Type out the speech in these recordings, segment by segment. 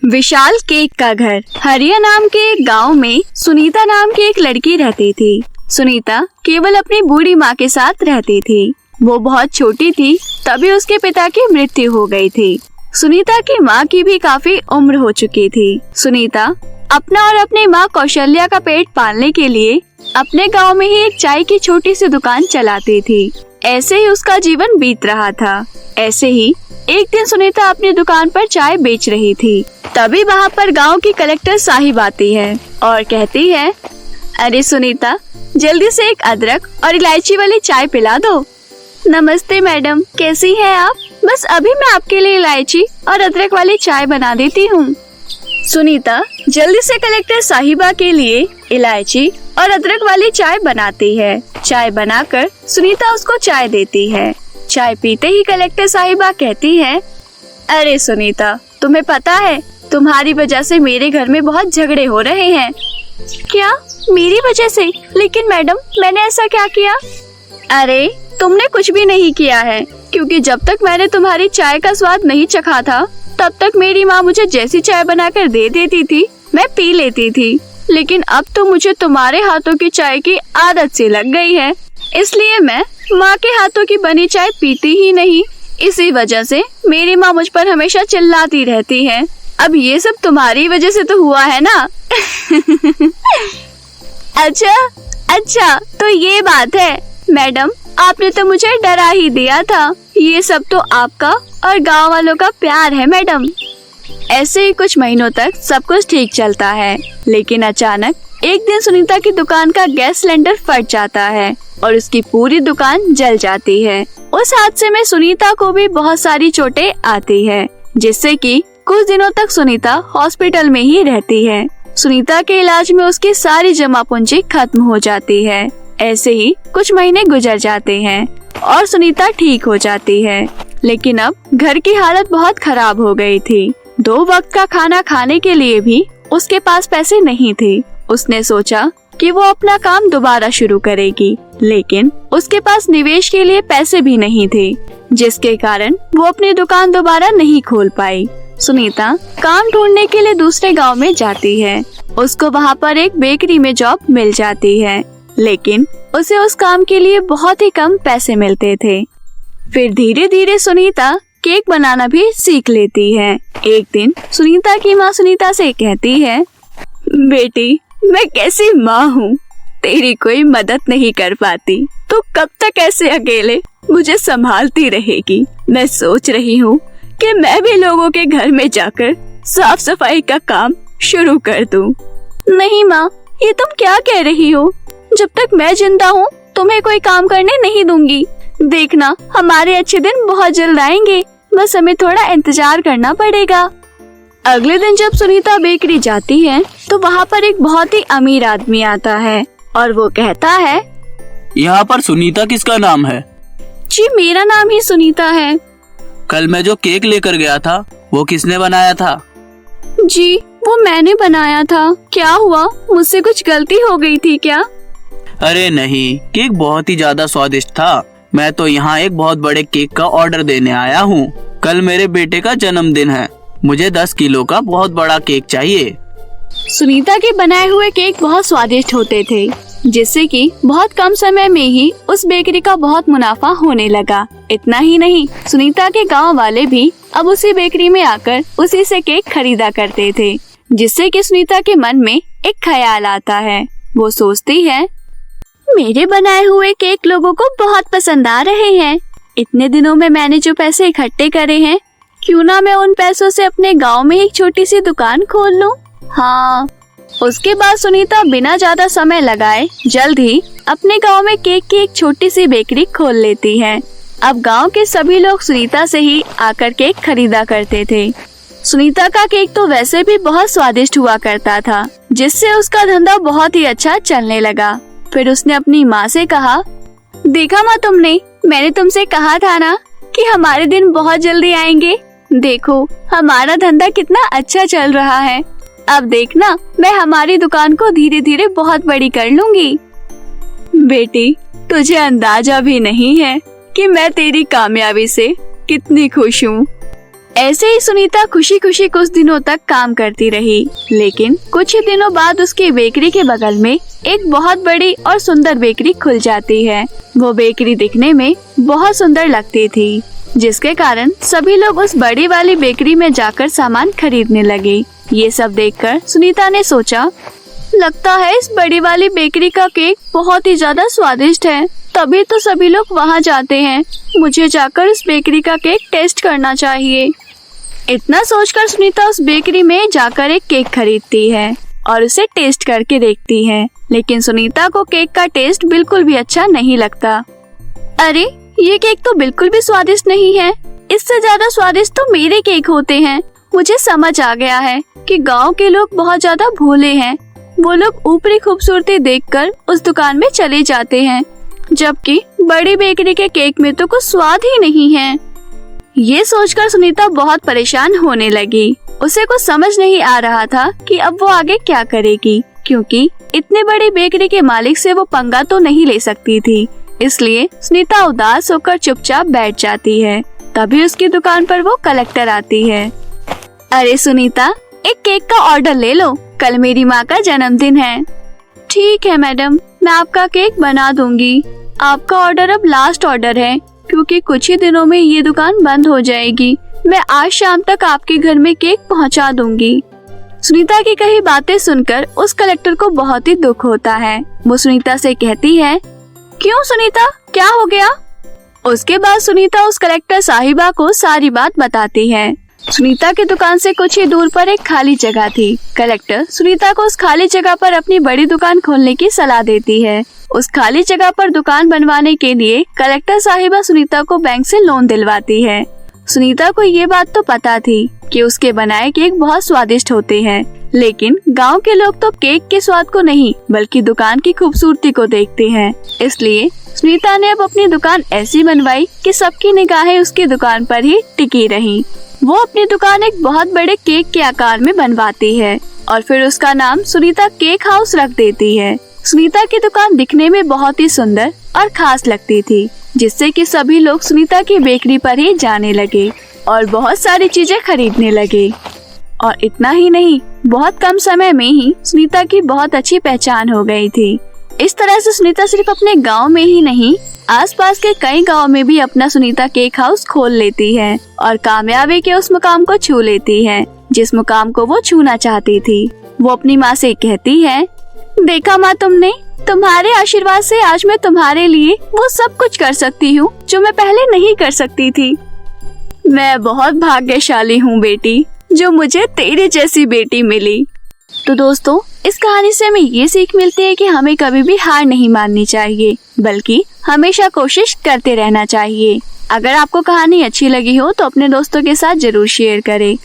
विशाल cake का घर। हरिया नाम के एक गांव में सुनीता नाम की एक लड़की रहती थी। सुनीता केवल अपनी बूढ़ी माँ के साथ रहती थी। वो बहुत छोटी थी तभी उसके पिता की मृत्यु हो गई थी। सुनीता की माँ की भी काफी उम्र हो चुकी थी। सुनीता अपना और अपनी माँ कौशल्या का पेट पालने के लिए अपने गांव में ही एक चाय की छोटी सी दुकान चलाती थी। ऐसे ही उसका जीवन बीत रहा था। ऐसे ही एक दिन सुनीता अपनी दुकान पर चाय बेच रही थी। तभी वहाँ पर गांव की कलेक्टर साहिब आती है और कहती है, अरे सुनीता, जल्दी से एक अदरक और इलायची वाली चाय पिला दो। नमस्ते मैडम, कैसी हैं आप? बस अभी मैं आपके लिए इलायची और अदरक वाली चाय बना देती हूँ। सुनीता जल्दी से कलेक्टर साहिबा के लिए इलायची और अदरक वाली चाय बनाती है। चाय बनाकर सुनीता उसको चाय देती है। चाय पीते ही कलेक्टर साहिबा कहती है, अरे सुनीता, तुम्हें पता है तुम्हारी वजह से मेरे घर में बहुत झगड़े हो रहे हैं। क्या? मेरी वजह से? लेकिन मैडम, मैंने ऐसा क्या किया? अरे तुमने कुछ भी नहीं किया है, क्योंकि जब तक मैंने तुम्हारी चाय का स्वाद नहीं चखा था तब तक मेरी माँ मुझे जैसी चाय बनाकर दे देती थी मैं पी लेती थी। लेकिन अब तो मुझे तुम्हारे हाथों की चाय की आदत सी लग गई है, इसलिए मैं माँ के हाथों की बनी चाय पीती ही नहीं। इसी वजह से मेरी माँ मुझ पर हमेशा चिल्लाती रहती है। अब ये सब तुम्हारी वजह से तो हुआ है ना? अच्छा, तो ये बात है। मैडम, आपने तो मुझे डरा ही दिया था। ये सब तो आपका और गांव वालों का प्यार है मैडम। ऐसे ही कुछ महीनों तक सब कुछ ठीक चलता है, लेकिन अचानक एक दिन सुनीता की दुकान का गैस सिलेंडर फट जाता है और उसकी पूरी दुकान जल जाती है। उस हादसे में सुनीता को भी बहुत सारी चोटें आती है, जिससे कि कुछ दिनों तक सुनीता हॉस्पिटल में ही रहती है। सुनीता के इलाज में उसकी सारी जमा पूंजी खत्म हो जाती है। ऐसे ही कुछ महीने गुजर जाते हैं और सुनीता ठीक हो जाती है। लेकिन अब घर की हालत बहुत खराब हो गई थी। 2 वक्त का खाना खाने के लिए भी उसके पास पैसे नहीं थे। उसने सोचा कि वो अपना काम दोबारा शुरू करेगी, लेकिन उसके पास निवेश के लिए पैसे भी नहीं थे, जिसके कारण वो अपनी दुकान दोबारा नहीं खोल पाई। सुनीता काम ढूंढने के लिए दूसरे गांव में जाती है। उसको वहाँ पर एक बेकरी में जॉब मिल जाती है, लेकिन उसे उस काम के लिए बहुत ही कम पैसे मिलते थे। फिर धीरे धीरे सुनीता केक बनाना भी सीख लेती है। एक दिन सुनीता की माँ सुनीता से कहती है, बेटी, मैं कैसी माँ हूँ, तेरी कोई मदद नहीं कर पाती। तो कब तक ऐसे अकेले मुझे संभालती रहेगी? मैं सोच रही हूँ कि मैं भी लोगों के घर में जाकर साफ सफाई का काम शुरू कर दूँ। नहीं माँ, ये तुम क्या कह रही हो? जब तक मैं जिंदा हूँ तुम्हें कोई काम करने नहीं दूंगी। देखना, हमारे अच्छे दिन बहुत जल्द आएंगे, बस हमें थोड़ा इंतजार करना पड़ेगा। अगले दिन जब सुनीता बेकरी जाती है तो वहाँ पर एक बहुत ही अमीर आदमी आता है और वो कहता है, यहाँ पर सुनीता किसका नाम है? जी, मेरा नाम ही सुनीता है। कल मैं जो केक लेकर गया था वो किसने बनाया था? जी, वो मैंने बनाया था। क्या हुआ, मुझसे कुछ गलती हो गई थी क्या? अरे नहीं, केक बहुत ही ज्यादा स्वादिष्ट था। मैं तो यहाँ एक बहुत बड़े केक का ऑर्डर देने आया हूँ। कल मेरे बेटे का जन्मदिन है, मुझे 10 किलो का बहुत बड़ा केक चाहिए। सुनीता के बनाए हुए केक बहुत स्वादिष्ट होते थे, जिससे कि बहुत कम समय में ही उस बेकरी का बहुत मुनाफा होने लगा। इतना ही नहीं, सुनीता के गांव वाले भी अब उसी बेकरी में आकर उसी से केक खरीदा करते थे, जिससे कि सुनीता के मन में एक ख्याल आता है। वो सोचती है, मेरे बनाए हुए केक लोगों को बहुत पसंद आ रहे हैं। इतने दिनों में मैंने जो पैसे इकट्ठे करे हैं, क्यों ना मैं उन पैसों से अपने गांव में एक छोटी सी दुकान खोल लूं। हाँ, उसके बाद सुनीता बिना ज्यादा समय लगाए जल्द ही अपने गांव में केक की एक छोटी सी बेकरी खोल लेती है। अब गांव के सभी लोग सुनीता से ही आकर केक खरीदा करते थे। सुनीता का केक तो वैसे भी बहुत स्वादिष्ट हुआ करता था, जिससे उसका धंधा बहुत ही अच्छा चलने लगा। फिर उसने अपनी माँ से कहा, देखा माँ तुमने, मैंने तुमसे कहा था ना कि हमारे दिन बहुत जल्दी आएंगे। देखो, हमारा धंधा कितना अच्छा चल रहा है। अब देखना, मैं हमारी दुकान को धीरे धीरे बहुत बड़ी कर लूंगी। बेटी, तुझे अंदाजा भी नहीं है कि मैं तेरी कामयाबी से कितनी खुश हूँ। ऐसे ही सुनीता खुशी खुशी कुछ दिनों तक काम करती रही, लेकिन कुछ ही दिनों बाद उसकी बेकरी के बगल में एक बहुत बड़ी और सुंदर बेकरी खुल जाती है। वो बेकरी दिखने में बहुत सुंदर लगती थी, जिसके कारण सभी लोग उस बड़ी वाली बेकरी में जाकर सामान खरीदने लगे। ये सब देखकर सुनीता ने सोचा, लगता है इस बड़ी वाली बेकरी का केक बहुत ही ज्यादा स्वादिष्ट है, तभी तो सभी लोग वहाँ जाते हैं। मुझे जाकर इस बेकरी का केक टेस्ट करना चाहिए। इतना सोचकर सुनीता उस बेकरी में जाकर एक केक खरीदती है और उसे टेस्ट करके देखती है, लेकिन सुनीता को केक का टेस्ट बिल्कुल भी अच्छा नहीं लगता। अरे ये केक तो बिल्कुल भी स्वादिष्ट नहीं है, इससे ज्यादा स्वादिष्ट तो मेरे केक होते हैं। मुझे समझ आ गया है कि गांव के लोग बहुत ज्यादा भोले हैं। वो लोग ऊपरी खूबसूरती देखकर उस दुकान में चले जाते हैं, जबकि बड़ी बेकरी के केक में तो कुछ स्वाद ही नहीं है। ये सोचकर सुनीता बहुत परेशान होने लगी। उसे कुछ समझ नहीं आ रहा था कि अब वो आगे क्या करेगी, क्योंकि इतने बड़ी बेकरी के मालिक से वो पंगा तो नहीं ले सकती थी। इसलिए सुनीता उदास होकर चुपचाप बैठ जाती है। तभी उसकी दुकान पर वो कलेक्टर आती है। अरे सुनीता, एक केक का ऑर्डर ले लो, कल मेरी माँ का जन्मदिन है। ठीक है मैडम, मैं आपका केक बना दूंगी। आपका ऑर्डर अब लास्ट ऑर्डर है, क्योंकि कुछ ही दिनों में ये दुकान बंद हो जाएगी। मैं आज शाम तक आपके घर में केक पहुंचा दूंगी। सुनीता की कही बातें सुनकर उस कलेक्टर को बहुत ही दुख होता है। वो सुनीता से कहती है, क्यों सुनीता, क्या हो गया? उसके बाद सुनीता उस कलेक्टर साहिबा को सारी बात बताती है। सुनीता की दुकान से कुछ ही दूर पर एक खाली जगह थी। कलेक्टर सुनीता को उस खाली जगह पर अपनी बड़ी दुकान खोलने की सलाह देती है। उस खाली जगह पर दुकान बनवाने के लिए कलेक्टर साहिबा सुनीता को बैंक से लोन दिलवाती है। सुनीता को ये बात तो पता थी कि उसके बनाए केक बहुत स्वादिष्ट होते हैं, लेकिन गांव के लोग तो केक के स्वाद को नहीं बल्कि दुकान की खूबसूरती को देखते हैं। इसलिए सुनीता ने अब अपनी दुकान ऐसी बनवाई कि सबकी निगाहें उसकी दुकान पर ही टिकी रहीं। वो अपनी दुकान एक बहुत बड़े केक के आकार में बनवाती है और फिर उसका नाम सुनीता केक हाउस रख देती है। सुनीता की दुकान दिखने में बहुत ही सुंदर और खास लगती थी, जिससे कि सभी लोग सुनीता की बेकरी पर ही जाने लगे और बहुत सारी चीजें खरीदने लगे। और इतना ही नहीं, बहुत कम समय में ही सुनीता की बहुत अच्छी पहचान हो गई थी। इस तरह से सुनीता सिर्फ अपने गांव में ही नहीं, आसपास के कई गांव में भी अपना सुनीता केक हाउस खोल लेती है और कामयाबी के उस मुकाम को छू लेती है जिस मुकाम को वो छूना चाहती थी। वो अपनी माँ से कहती है, देखा माँ, तुमने, तुम्हारे आशीर्वाद से आज मैं तुम्हारे लिए वो सब कुछ कर सकती हूँ जो मैं पहले नहीं कर सकती थी। मैं बहुत भाग्यशाली हूँ बेटी, जो मुझे तेरे जैसी बेटी मिली। तो दोस्तों, इस कहानी से हमें ये सीख मिलती है कि हमें कभी भी हार नहीं माननी चाहिए, बल्कि हमेशा कोशिश करते रहना चाहिए। अगर आपको कहानी अच्छी लगी हो तो अपने दोस्तों के साथ जरूर शेयर करें।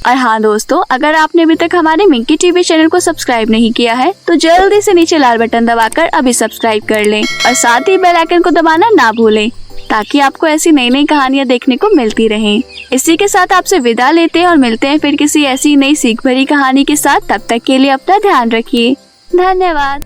और हाँ दोस्तों, अगर आपने अभी तक हमारे मिंकी टीवी चैनल को सब्सक्राइब नहीं किया है तो जल्दी से नीचे लाल बटन दबाकर अभी सब्सक्राइब कर लें और साथ ही बेल आइकन को दबाना ना भूलें, ताकि आपको ऐसी नई नई कहानियाँ देखने को मिलती रहें। इसी के साथ आपसे विदा लेते हैं और मिलते हैं फिर किसी ऐसी नई सीख भरी कहानी के साथ। तब तक के लिए अपना ध्यान रखिए। धन्यवाद।